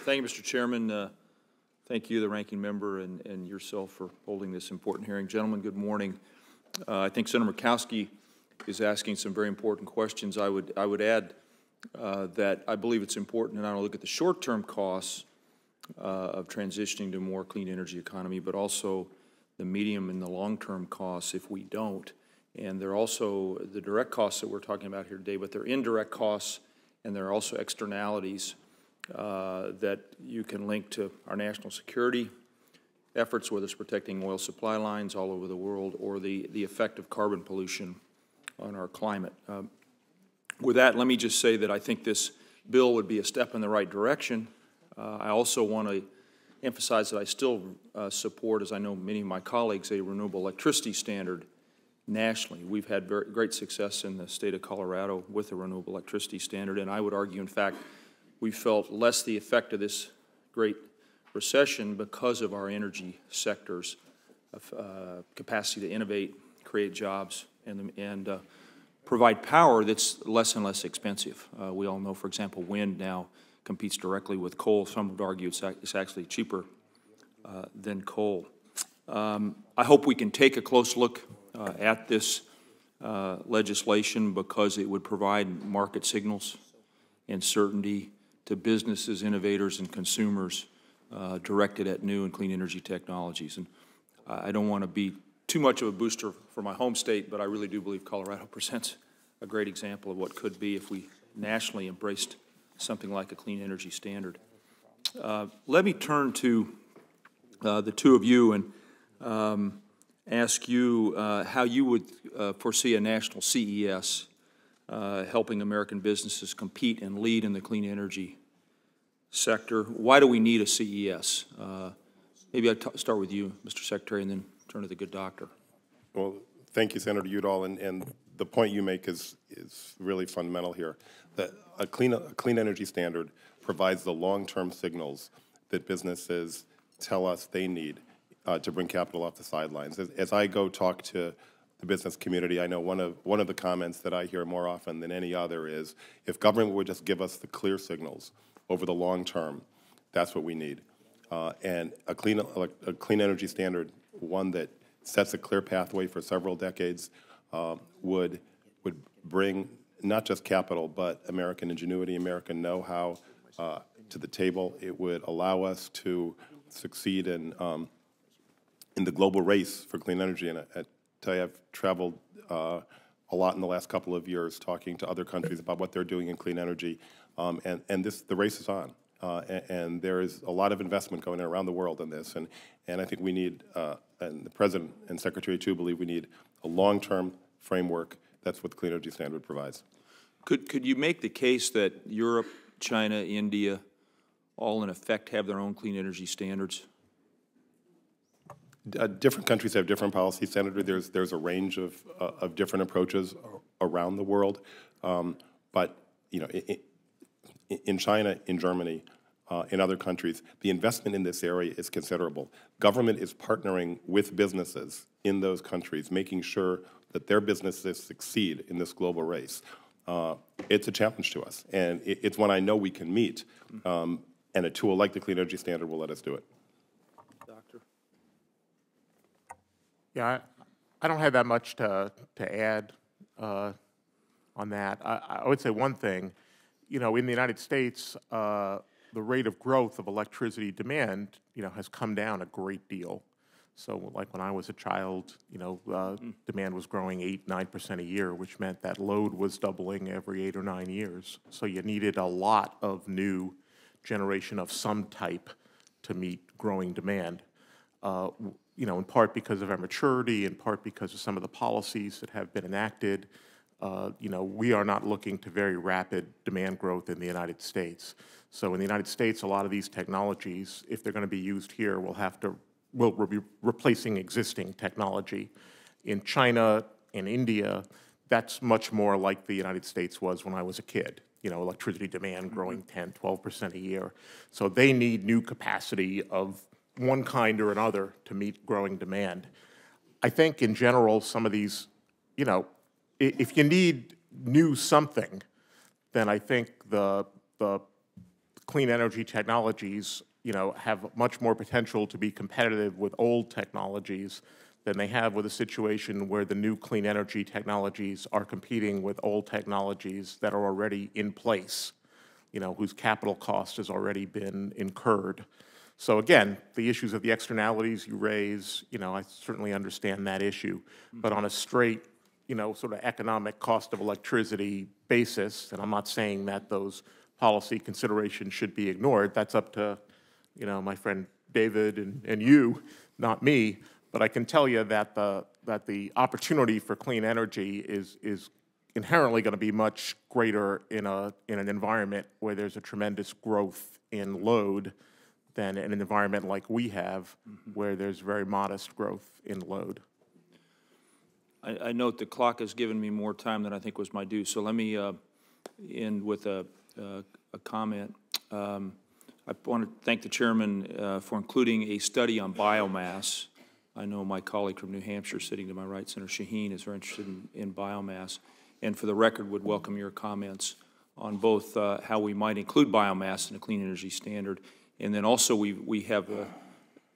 Thank you, Mr. Chairman. Thank you, the ranking member, and yourself for holding this important hearing. Gentlemen, good morning. I think Senator Murkowski is asking some very important questions. I would add that I believe it's important to not only look at the short-term costs of transitioning to a more clean energy economy, but also the medium and the long-term costs if we don't. And there are also the direct costs that we're talking about here today, but there are indirect costs, and there are also externalities that you can link to our national security efforts, whether it's protecting oil supply lines all over the world or the effect of carbon pollution on our climate. With that, let me just say that I think this bill would be a step in the right direction. I also want to emphasize that I still support, as I know many of my colleagues, a renewable electricity standard nationally. We've had very great success in the state of Colorado with the renewable electricity standard, and I would argue, in fact, we felt less the effect of this great recession because of our energy sector's capacity to innovate, create jobs, and provide power that's less and less expensive. We all know, for example, wind now competes directly with coal. Some would argue it's actually cheaper than coal. I hope we can take a close look at this legislation because it would provide market signals and certainty to businesses, innovators, and consumers directed at new and clean energy technologies. And I don't want to be too much of a booster for my home state, but I really do believe Colorado presents a great example of what could be if we nationally embraced something like a clean energy standard. Let me turn to the two of you and ask you how you would foresee a national CES helping American businesses compete and lead in the clean energy sector. Why do we need a CES? Maybe I'll start with you, Mr. Secretary, and then turn to the good doctor. Well, thank you, Senator Udall, and the point you make is really fundamental here. That a clean energy standard provides the long-term signals that businesses tell us they need to bring capital off the sidelines. As I go talk to the business community, I know one of the comments that I hear more often than any other is, if government would just give us the clear signals over the long term, that's what we need. And a clean energy standard, one that sets a clear pathway for several decades, would bring not just capital, but American ingenuity, American know-how to the table. It would allow us to succeed in the global race for clean energy. And I tell you, I've traveled a lot in the last couple of years talking to other countries about what they're doing in clean energy, and the race is on. And there is a lot of investment going on around the world in this, and I think we need, and the President and Secretary too believe we need a long-term framework. That's what the Clean Energy Standard provides. Could you make the case that Europe, China, India, all in effect have their own clean energy standards? Different countries have different policies, Senator. There's a range of different approaches around the world, but you know, in China, in Germany, in other countries, the investment in this area is considerable. Government is partnering with businesses in those countries, making sure that their businesses succeed in this global race. It's a challenge to us, and it's one I know we can meet, and a tool like the Clean Energy Standard will let us do it. Doctor? Yeah, I don't have that much to add on that. I would say one thing, you know, in the United States, the rate of growth of electricity demand, you know, has come down a great deal. So like when I was a child, you know, demand was growing 8–9% a year, which meant that load was doubling every 8 or 9 years. So you needed a lot of new generation of some type to meet growing demand. You know, in part because of our maturity, in part because of some of the policies that have been enacted, you know, we are not looking to very rapid demand growth in the United States. So in the United States, a lot of these technologies, if they're going to be used here, will be replacing existing technology. In China and India, that's much more like the United States was when I was a kid. You know, electricity demand growing 10–12% a year. So they need new capacity of one kind or another to meet growing demand. I think in general, some of these, you know, if you need new something, then I think the clean energy technologies, have much more potential to be competitive with old technologies than they have with a situation where the new clean energy technologies are competing with old technologies that are already in place, whose capital cost has already been incurred. So again, the issues of the externalities you raise, I certainly understand that issue. But on a straight, sort of economic cost of electricity basis, and I'm not saying that those policy considerations should be ignored, that's up to, my friend David and you, not me. But I can tell you that the opportunity for clean energy is inherently going to be much greater in an environment where there's a tremendous growth in load than in an environment like we have, where there's very modest growth in load. I note the clock has given me more time than I think was my due, so let me end with a comment. I want to thank the chairman for including a study on biomass. I know my colleague from New Hampshire, sitting to my right, Senator Shaheen, is very interested in biomass, and for the record would welcome your comments on both how we might include biomass in a clean energy standard, and then also we have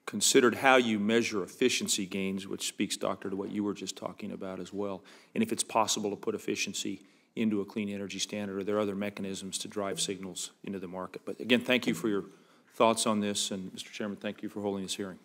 considered how you measure efficiency gains, which speaks, Doctor, to what you were just talking about as well, and if it's possible to put efficiency into a clean energy standard, or there are other mechanisms to drive signals into the market. But again, thank you for your thoughts on this, and Mr. Chairman, thank you for holding this hearing.